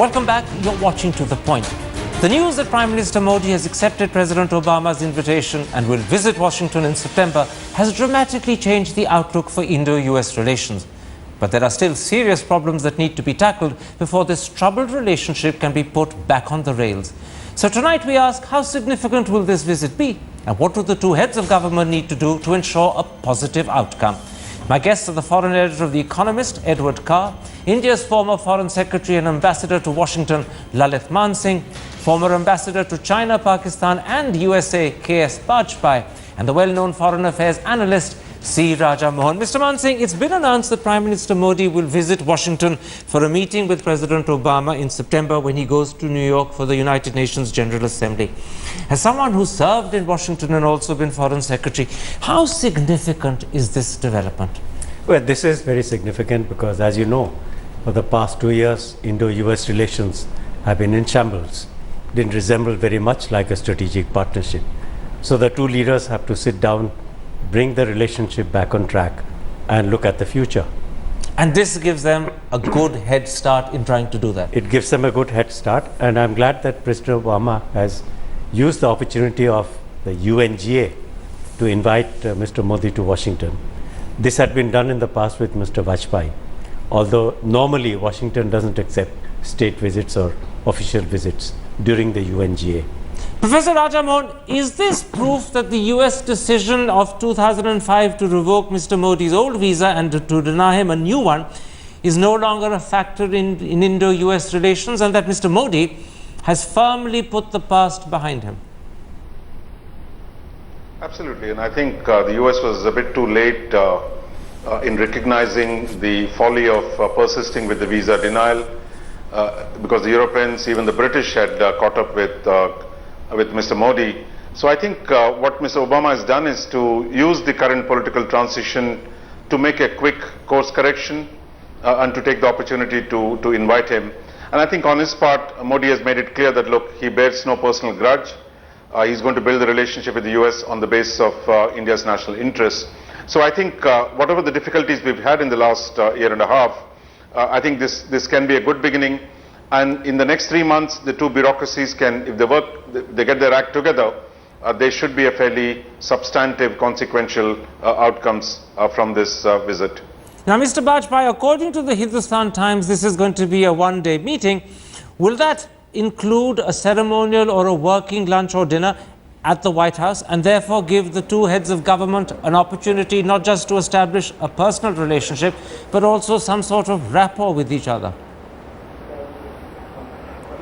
Welcome back. You're watching To The Point. The news that Prime Minister Modi has accepted President Obama's invitation and will visit Washington in September has dramatically changed the outlook for Indo-US relations. But there are still serious problems that need to be tackled before this troubled relationship can be put back on the rails. So tonight we ask, how significant will this visit be? And what do the two heads of government need to do to ensure a positive outcome? My guests are the foreign editor of The Economist, Edward Carr, India's former Foreign Secretary and Ambassador to Washington, Lalit Mansingh, former Ambassador to China, Pakistan and USA, K.S. Bajpai, and the well-known foreign affairs analyst, C. Raja Mohan. Mr. Mansingh, it's been announced that Prime Minister Modi will visit Washington for a meeting with President Obama in September when he goes to New York for the United Nations General Assembly. As someone who served in Washington and also been Foreign Secretary, how significant is this development? Well, this is very significant because, as you know, for the past 2 years, Indo-US relations have been in shambles. Didn't resemble very much like a strategic partnership. So the two leaders have to sit down, bring the relationship back on track and look at the future. And this gives them a good head start in trying to do that. It gives them a good head start, and I'm glad that President Obama has used the opportunity of the UNGA to invite Mr. Modi to Washington. This had been done in the past with Mr. Vajpayee, although normally Washington doesn't accept state visits or official visits during the UNGA. Professor Raja Mohan, is this proof that the US decision of 2005 to revoke Mr. Modi's old visa and to deny him a new one is no longer a factor in Indo-US relations, and that Mr. Modi has firmly put the past behind him? Absolutely, and I think the US was a bit too late in recognizing the folly of persisting with the visa denial because the Europeans, even the British, had caught up with Mr. Modi. So I think what Mr. Obama has done is to use the current political transition to make a quick course correction and to take the opportunity to invite him. And I think on his part, Modi has made it clear that, look, he bears no personal grudge. He's going to build the relationship with the US on the basis of India's national interests. So I think whatever the difficulties we've had in the last year and a half, I think this can be a good beginning. And in the next 3 months, the two bureaucracies can, if they get their act together, there should be a fairly substantive, consequential outcomes from this visit. Now, Mr. Bajpai, according to the Hindustan Times, this is going to be a one-day meeting. Will that include a ceremonial or a working lunch or dinner at the White House, and therefore give the two heads of government an opportunity not just to establish a personal relationship, but also some sort of rapport with each other?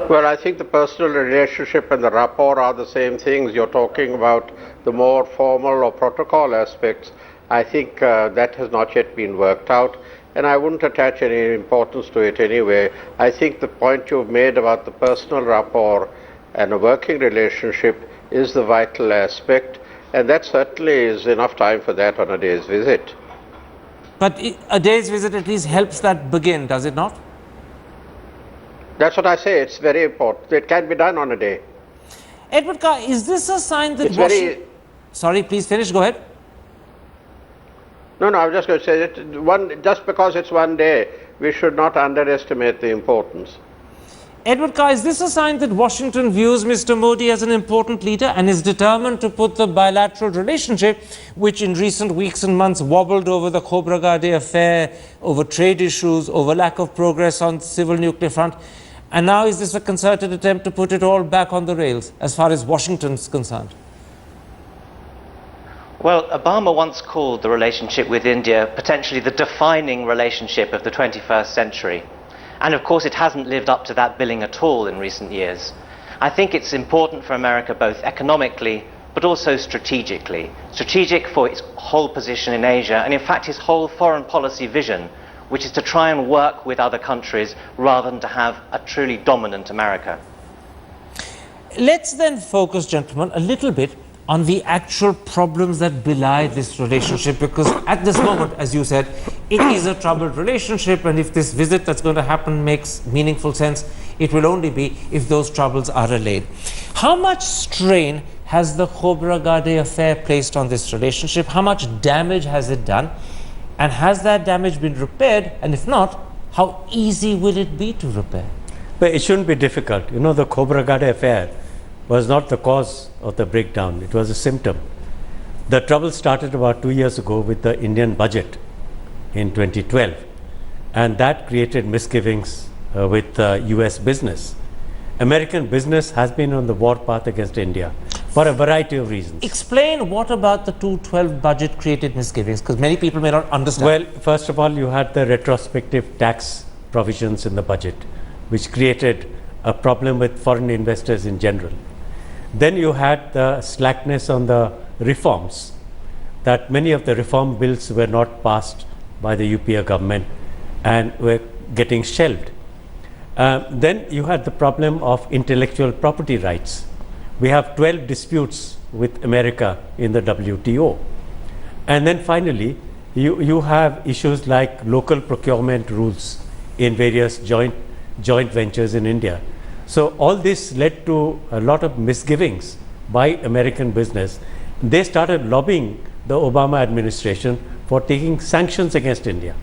Well, I think the personal relationship and the rapport are the same things. You're talking about the more formal or protocol aspects. I think that has not yet been worked out, and I wouldn't attach any importance to it anyway. I think the point you've made about the personal rapport and a working relationship is the vital aspect, and that certainly is enough time for that on a day's visit. But a day's visit at least helps that begin, does it not? That's what I say. It's very important. It can be done on a day. Edward Carr, is this a sign that Sorry, please finish. Go ahead. No, I was just going to say that just because it's one day, we should not underestimate the importance. Edward Carr, is this a sign that Washington views Mr. Modi as an important leader and is determined to put the bilateral relationship, which in recent weeks and months wobbled over the Khobragade affair, over trade issues, over lack of progress on the civil nuclear front, and now is this a concerted attempt to put it all back on the rails as far as Washington is concerned? Well, Obama once called the relationship with India potentially the defining relationship of the 21st century. And of course, it hasn't lived up to that billing at all in recent years. I think it's important for America both economically but also strategically. Strategic for its whole position in Asia and in fact his whole foreign policy vision, which is to try and work with other countries rather than to have a truly dominant America. Let's then focus, gentlemen, a little bit on the actual problems that belie this relationship, because at this moment, as you said, it is a troubled relationship, and if this visit that's going to happen makes meaningful sense, it will only be if those troubles are allayed. How much strain has the Khobragade affair placed on this relationship? How much damage has it done? And has that damage been repaired? And if not, how easy will it be to repair? But it shouldn't be difficult. You know, the Khobragade affair was not the cause of the breakdown, it was a symptom. The trouble started about 2 years ago with the Indian budget in 2012, and that created misgivings with US business. American business has been on the war path against India for a variety of reasons. Explain what about the 2012 budget created misgivings, because many people may not understand. Well, first of all, you had the retrospective tax provisions in the budget, which created a problem with foreign investors in general. Then you had the slackness on the reforms, that many of the reform bills were not passed by the UPA government and were getting shelved. Then you had the problem of intellectual property rights. We have 12 disputes with America in the WTO. And then finally, you have issues like local procurement rules in various joint ventures in India. So all this led to a lot of misgivings by American business. They started lobbying the Obama administration for taking sanctions against India.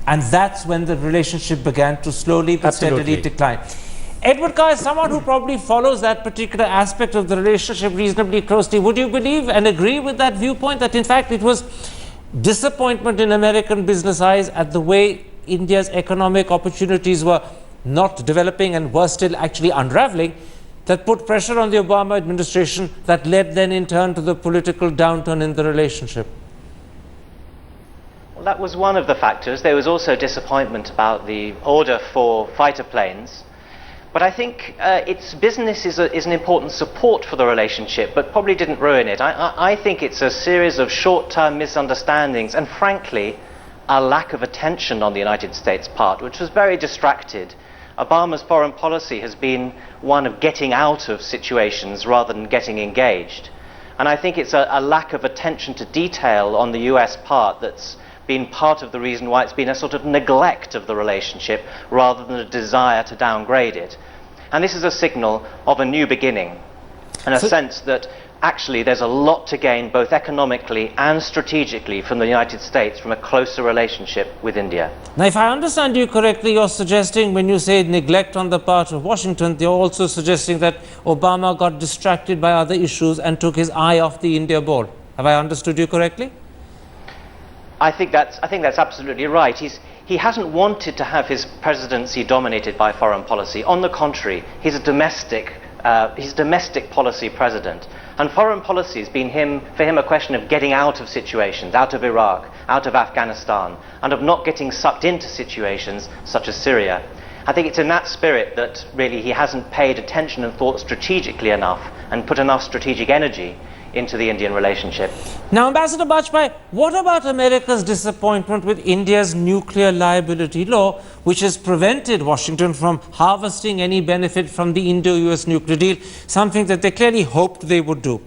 And that's when the relationship began to slowly but steadily decline. Edward Carr, as someone who probably follows that particular aspect of the relationship reasonably closely, would you believe and agree with that viewpoint, that in fact it was disappointment in American business eyes at the way India's economic opportunities were not developing and were still actually unraveling, that put pressure on the Obama administration, that led then in turn to the political downturn in the relationship? Well, that was one of the factors. There was also disappointment about the order for fighter planes. But I think its business is an important support for the relationship, but probably didn't ruin it. I think it's a series of short-term misunderstandings and, frankly, a lack of attention on the United States' part, which was very distracted. Obama's foreign policy has been one of getting out of situations rather than getting engaged. And I think it's a lack of attention to detail on the US part that's been part of the reason why it's been a sort of neglect of the relationship rather than a desire to downgrade it. And this is a signal of a new beginning, in a sense that actually there's a lot to gain both economically and strategically from the United States from a closer relationship with India. Now, if I understand you correctly, you're suggesting when you say neglect on the part of Washington, you're also suggesting that Obama got distracted by other issues and took his eye off the India ball. Have I understood you correctly? I think that's absolutely right. He hasn't wanted to have his presidency dominated by foreign policy. On the contrary, he's a domestic policy president. And foreign policy has been for him a question of getting out of situations, out of Iraq, out of Afghanistan, and of not getting sucked into situations such as Syria. I think it's in that spirit that really he hasn't paid attention and thought strategically enough and put enough strategic energy into the Indian relationship. Now, Ambassador Bajpai, what about America's disappointment with India's nuclear liability law, which has prevented Washington from harvesting any benefit from the Indo-US nuclear deal, something that they clearly hoped they would do?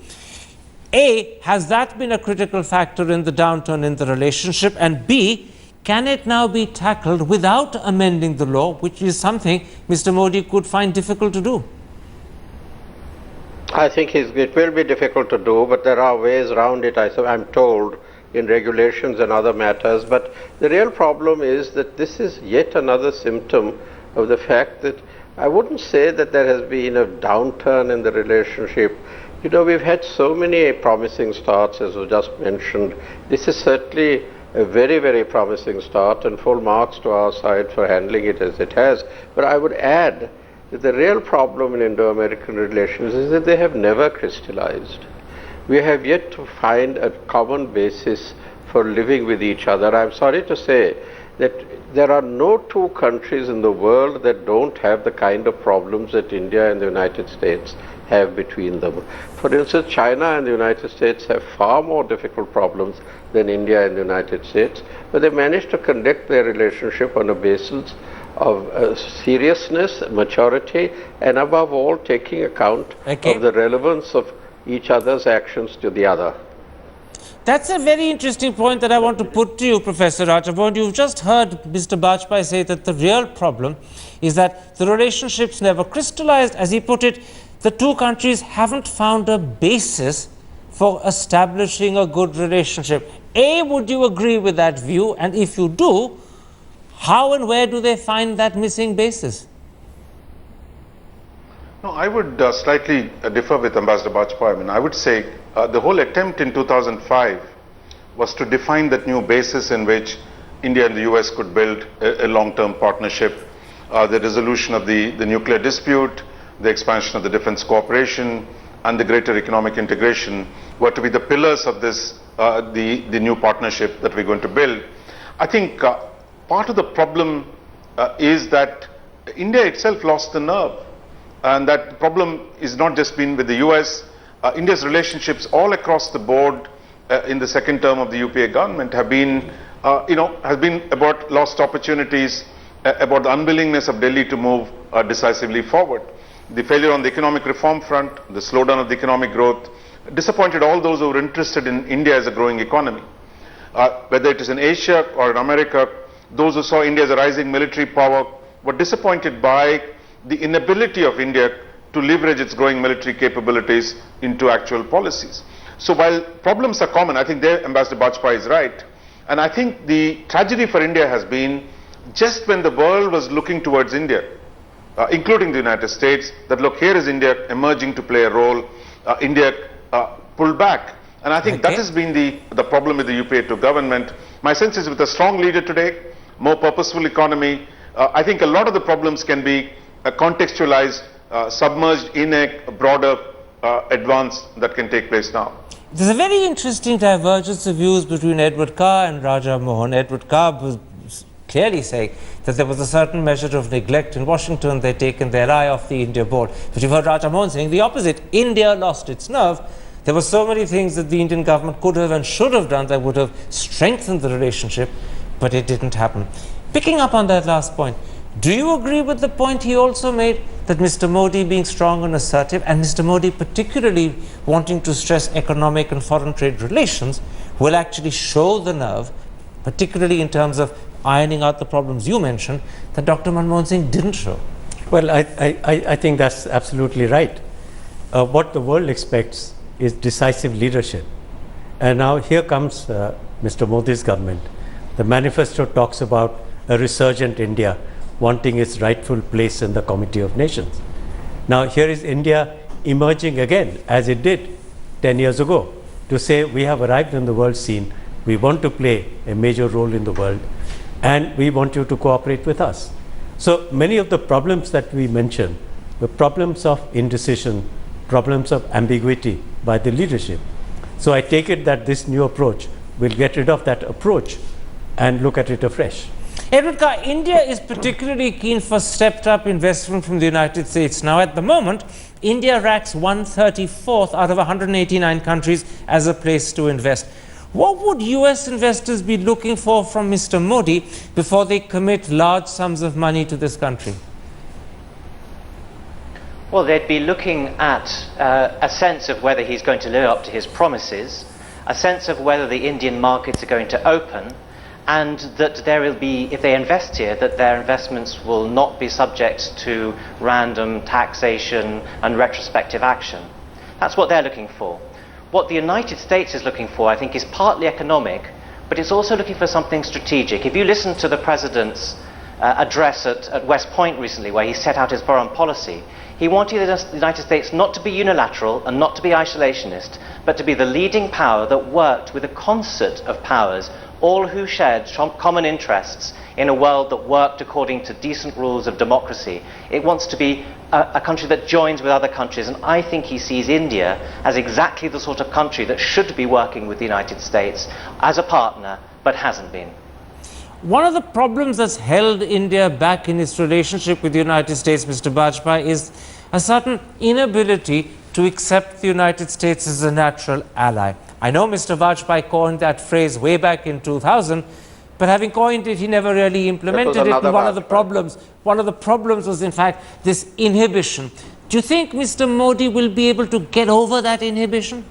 A, has that been a critical factor in the downturn in the relationship? And B, can it now be tackled without amending the law, which is something Mr. Modi could find difficult to do? I think it will be difficult to do, but there are ways around it, I'm told, in regulations and other matters. But the real problem is that this is yet another symptom of the fact that I wouldn't say that there has been a downturn in the relationship. You know, we've had so many promising starts, as was just mentioned. This is certainly a very, very promising start, and full marks to our side for handling it as it has. But I would add that the real problem in Indo-American relations is that they have never crystallized. We have yet to find a common basis for living with each other. I'm sorry to say that there are no two countries in the world that don't have the kind of problems that India and the United States have between them. For instance, China and the United States have far more difficult problems than India and the United States, but they managed to conduct their relationship on a basis of seriousness, maturity, and above all taking account of the relevance of each other's actions to the other. That's a very interesting point that I want to put to you, Professor Rajabhoy. You've just heard Mr. Bajpai say that the real problem is that the relationships never crystallized. As he put it, the two countries haven't found a basis for establishing a good relationship. A, would you agree with that view? And if you do, how and where do they find that missing basis? No, I would slightly differ with Ambassador Bajpai. I mean, I would say the whole attempt in 2005 was to define that new basis in which India and the US could build a long-term partnership, the resolution of the nuclear dispute, the expansion of the defense cooperation, and the greater economic integration were to be the pillars of this, the new partnership that we're going to build. I think part of the problem is that India itself lost the nerve. And that problem is not just been with the US. India's relationships all across the board in the second term of the UPA government have been, has been about lost opportunities, about the unwillingness of Delhi to move decisively forward. The failure on the economic reform front, the slowdown of the economic growth, disappointed all those who were interested in India as a growing economy. Whether it is in Asia or in America, those who saw India as a rising military power were disappointed by the inability of India to leverage its growing military capabilities into actual policies. So while problems are common, I think there Ambassador Bajpai is right. And I think the tragedy for India has been just when the world was looking towards India, including the United States, that look, here is India emerging to play a role, India pulled back. And I think that has been the problem with the UPA2 government. My sense is with a strong leader today, more purposeful economy, I think a lot of the problems can be contextualized, submerged in a broader advance that can take place now. There's a very interesting divergence of views between Edward Carr and Raja Mohan. Edward Carr was clearly saying that there was a certain measure of neglect in Washington. They'd taken their eye off the India board. But you've heard Raja Mohan saying the opposite. India lost its nerve. There were so many things that the Indian government could have and should have done that would have strengthened the relationship, but it didn't happen. Picking up on that last point, do you agree with the point he also made that Mr. Modi being strong and assertive, and Mr. Modi particularly wanting to stress economic and foreign trade relations, will actually show the nerve, particularly in terms of ironing out the problems you mentioned, that Dr. Manmohan Singh didn't show? Well, I think that's absolutely right. What the world expects is decisive leadership. And now here comes Mr. Modi's government. The manifesto talks about a resurgent India wanting its rightful place in the Committee of Nations. Now here is India emerging again, as it did 10 years ago, to say we have arrived in the world scene, we want to play a major role in the world, and we want you to cooperate with us. So many of the problems that we mentioned were problems of indecision, problems of ambiguity by the leadership. So I take it that this new approach will get rid of that approach and look at it afresh. Edward Carr, India is particularly keen for stepped up investment from the United States. Now at the moment, India ranks 134th out of 189 countries as a place to invest. What would US investors be looking for from Mr. Modi before they commit large sums of money to this country? Well, they'd be looking at a sense of whether he's going to live up to his promises, a sense of whether the Indian markets are going to open, and that there will be, if they invest here, that their investments will not be subject to random taxation and retrospective action. That's what they're looking for. What the United States is looking for, I think, is partly economic, but it's also looking for something strategic. If you listen to the President's address at West Point recently, where he set out his foreign policy, he wanted the United States not to be unilateral and not to be isolationist, but to be the leading power that worked with a concert of powers, all who shared common interests in a world that worked according to decent rules of democracy. It wants to be a country that joins with other countries, and I think he sees India as exactly the sort of country that should be working with the United States as a partner, but hasn't been. One of the problems that's held India back in its relationship with the United States, Mr. Bajpai, is a certain inability to accept the United States as a natural ally. I know Mr. Bajpai coined that phrase way back in 2000, but having coined it, he never really implemented it. And one of the problems was, in fact, this inhibition. Do you think Mr. Modi will be able to get over that inhibition?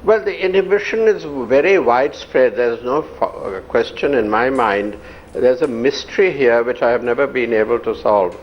Well, the inhibition is very widespread. There's no question in my mind. There's a mystery here which I have never been able to solve.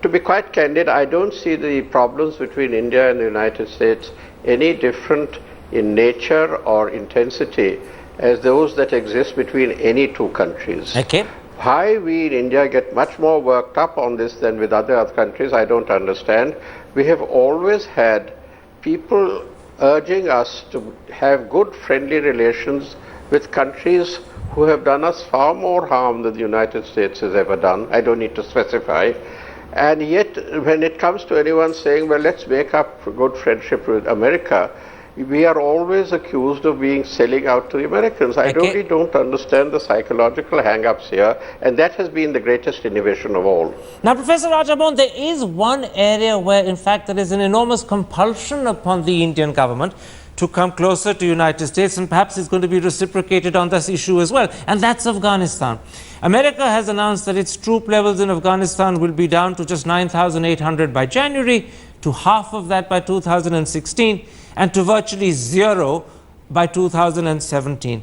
To be quite candid, I don't see the problems between India and the United States any different in nature or intensity as those that exist between any two countries. Okay. Why we in India get much more worked up on this than with other countries, I don't understand. We have always had people urging us to have good friendly relations with countries who have done us far more harm than the United States has ever done. I don't need to specify. And yet, when it comes to anyone saying, well, let's make up a good friendship with America, we are always accused of being selling out to the Americans. I really don't understand the psychological hang-ups here, and that has been the greatest innovation of all. Now, Professor Rajamon, there is one area where, in fact, there is an enormous compulsion upon the Indian government to come closer to the United States, and perhaps it's going to be reciprocated on this issue as well, and that's Afghanistan. America has announced that its troop levels in Afghanistan will be down to just 9,800 by January, to half of that by 2016, and to virtually zero by 2017.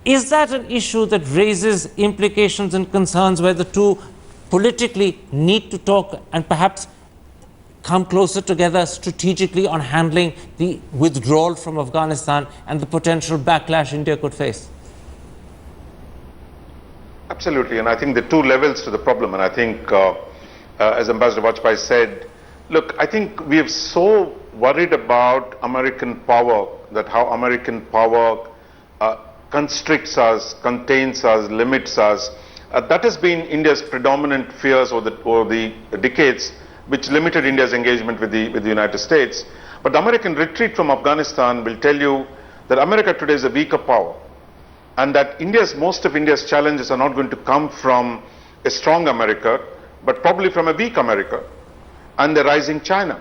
Is that an issue that raises implications and concerns where the two politically need to talk and perhaps come closer together strategically on handling the withdrawal from Afghanistan and the potential backlash India could face? Absolutely, and I think the two levels to the problem, and I think as Ambassador Vajpayee said, look, I think we have so worried about American power, that how American power constricts us, contains us, limits us. That has been India's predominant fears over the decades, which limited India's engagement with the United States. But the American retreat from Afghanistan will tell you that America today is a weaker power, and that most of India's challenges are not going to come from a strong America, but probably from a weak America and the rising China.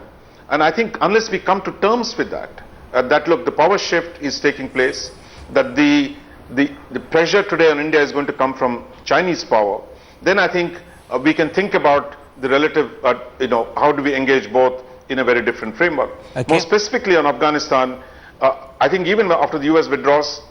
And I think unless we come to terms with that, that look, the power shift is taking place, that the pressure today on India is going to come from Chinese power, then I think we can think about the relative, how do we engage both in a very different framework. Okay. More specifically on Afghanistan, I think even after the US withdraws,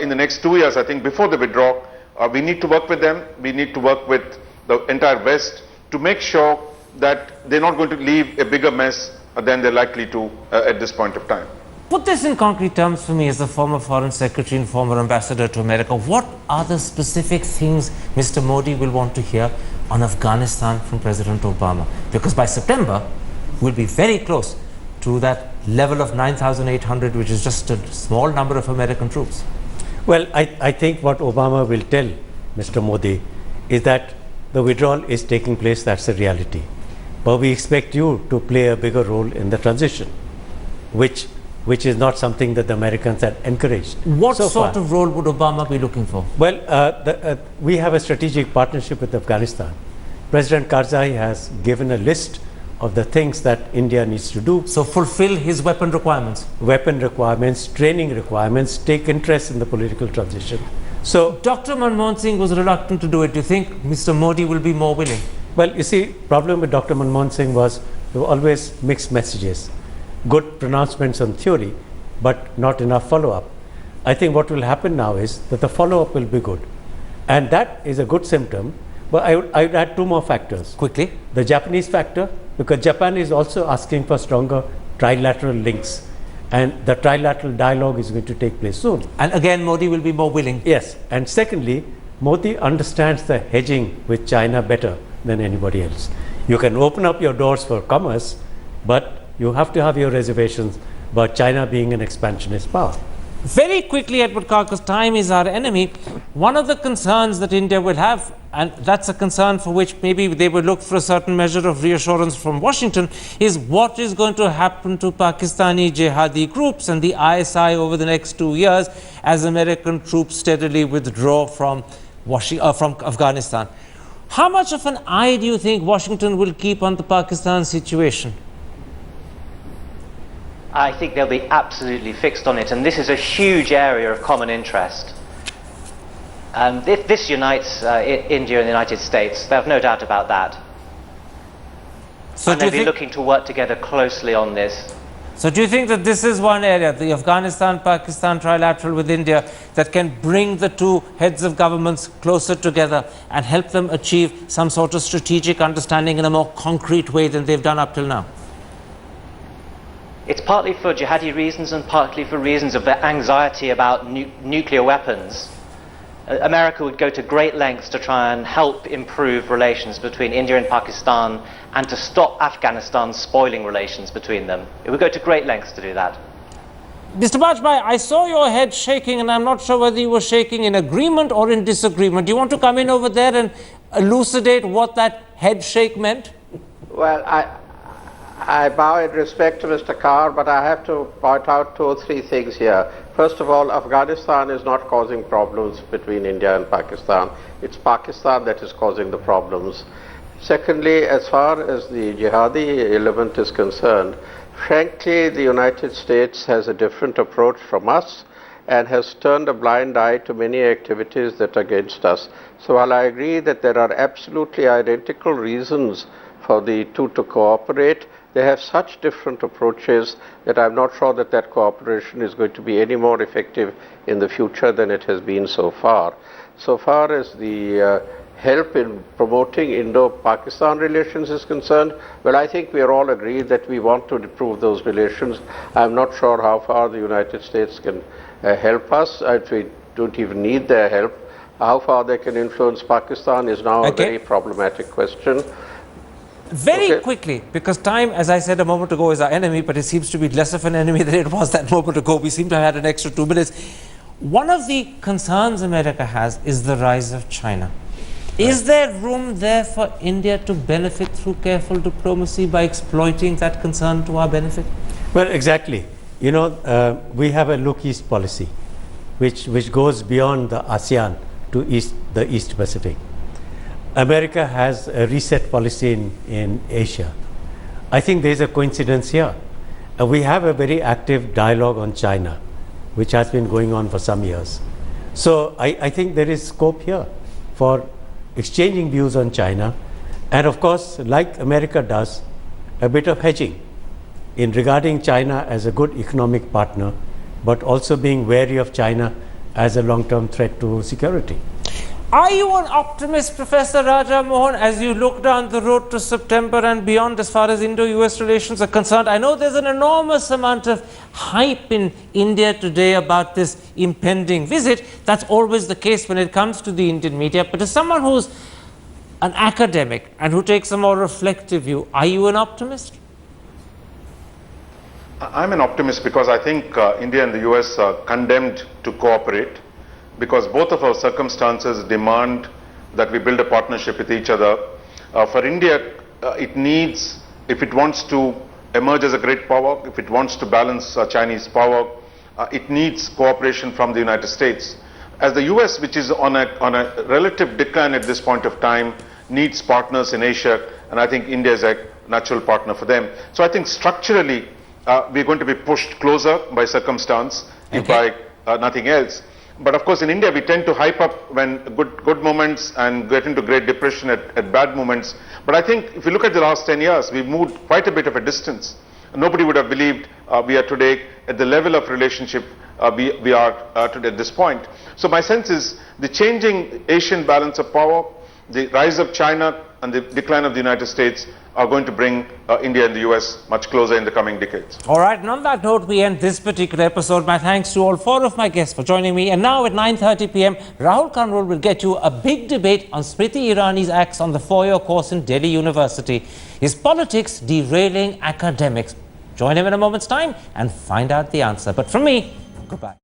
in the next 2 years, I think before the withdrawal, we need to work with them, we need to work with the entire West to make sure that they're not going to leave a bigger mess than they're likely to at this point of time. Put this in concrete terms for me as a former Foreign Secretary and former Ambassador to America. What are the specific things Mr. Modi will want to hear on Afghanistan from President Obama? Because by September, we'll be very close to that level of 9,800, which is just a small number of American troops. Well, I think what Obama will tell Mr. Modi is that the withdrawal is taking place, that's a reality. But we expect you to play a bigger role in the transition, which is not something that the Americans had encouraged. What sort of role would Obama be looking for? Well, we have a strategic partnership with Afghanistan. President Karzai has given a list of the things that India needs to do. So fulfill his weapon requirements? Weapon requirements, training requirements, take interest in the political transition. So Dr. Manmohan Singh was reluctant to do it. Do you think Mr. Modi will be more willing? Well, you see, problem with Dr. Manmohan Singh was there were always mixed messages. Good pronouncements on theory, but not enough follow-up. I think what will happen now is that the follow-up will be good. And that is a good symptom. But I would add two more factors. Quickly. The Japanese factor, because Japan is also asking for stronger trilateral links. And the trilateral dialogue is going to take place soon. And again, Modi will be more willing. Yes. And secondly, Modi understands the hedging with China better than anybody else. You can open up your doors for commerce, but you have to have your reservations about China being an expansionist power. Very quickly, Edward Carcass, time is our enemy. One of the concerns that India will have, and that's a concern for which maybe they will look for a certain measure of reassurance from Washington, is what is going to happen to Pakistani jihadi groups and the ISI over the next 2 years as American troops steadily withdraw from Afghanistan. How much of an eye do you think Washington will keep on the Pakistan situation? I think they'll be absolutely fixed on it, and this is a huge area of common interest. This unites India and the United States. They have no doubt about that. So and they'll be looking to work together closely on this. So do you think that this is one area, the Afghanistan-Pakistan trilateral with India, that can bring the two heads of governments closer together and help them achieve some sort of strategic understanding in a more concrete way than they've done up till now? It's partly for jihadi reasons and partly for reasons of anxiety about nuclear weapons. America would go to great lengths to try and help improve relations between India and Pakistan and to stop Afghanistan spoiling relations between them. It would go to great lengths to do that. Mr. Bajpai, I saw your head shaking, and I'm not sure whether you were shaking in agreement or in disagreement. Do you want to come in over there and elucidate what that head shake meant? Well, I bow in respect to Mr. Carr, but I have to point out 2 or 3 things here. First of all, Afghanistan is not causing problems between India and Pakistan. It's Pakistan that is causing the problems. Secondly, as far as the jihadi element is concerned, frankly, the United States has a different approach from us and has turned a blind eye to many activities that are against us. So while I agree that there are absolutely identical reasons for the two to cooperate, they have such different approaches that I'm not sure that that cooperation is going to be any more effective in the future than it has been so far. So far as the help in promoting Indo-Pakistan relations is concerned, well, I think we are all agreed that we want to improve those relations. I'm not sure how far the United States can help us. We don't even need their help. How far they can influence Pakistan is now a very problematic question. Very quickly, because time, as I said a moment ago, is our enemy, but it seems to be less of an enemy than it was that moment ago. We seem to have had an extra 2 minutes. One of the concerns America has is the rise of China. Is there room there for India to benefit through careful diplomacy by exploiting that concern to our benefit? Well, exactly. You know, we have a look east policy, which goes beyond the ASEAN to the East Pacific. America has a reset policy in Asia. I think there's a coincidence here. We have a very active dialogue on China, which has been going on for some years. So I think there is scope here for exchanging views on China, and of course, like America does, a bit of hedging in regarding China as a good economic partner, but also being wary of China as a long-term threat to security. Are you an optimist, Professor Raja Mohan, as you look down the road to September and beyond as far as Indo-US relations are concerned? I know there's an enormous amount of hype in India today about this impending visit. That's always the case when it comes to the Indian media. But as someone who's an academic and who takes a more reflective view, are you an optimist? I'm an optimist because I think India and the US are condemned to cooperate, because both of our circumstances demand that we build a partnership with each other. For India, it needs, if it wants to emerge as a great power, if it wants to balance Chinese power, it needs cooperation from the United States. As the US, which is on a relative decline at this point of time, needs partners in Asia, and I think India is a natural partner for them. So I think structurally, we're going to be pushed closer by circumstance, if by nothing else. But of course, in India, we tend to hype up when good moments and get into Great Depression at bad moments. But I think if you look at the last 10 years, we've moved quite a bit of a distance. Nobody would have believed we are today at the level of relationship we are today at this point. So my sense is the changing Asian balance of power, the rise of China and the decline of the United States are going to bring India and the US much closer in the coming decades. All right, and on that note, we end this particular episode. My thanks to all 4 of my guests for joining me. And now at 9:30 p.m., Rahul Kanwal will get you a big debate on Smriti Irani's acts on the 4-year course in Delhi University. Is politics derailing academics? Join him in a moment's time and find out the answer. But from me, goodbye.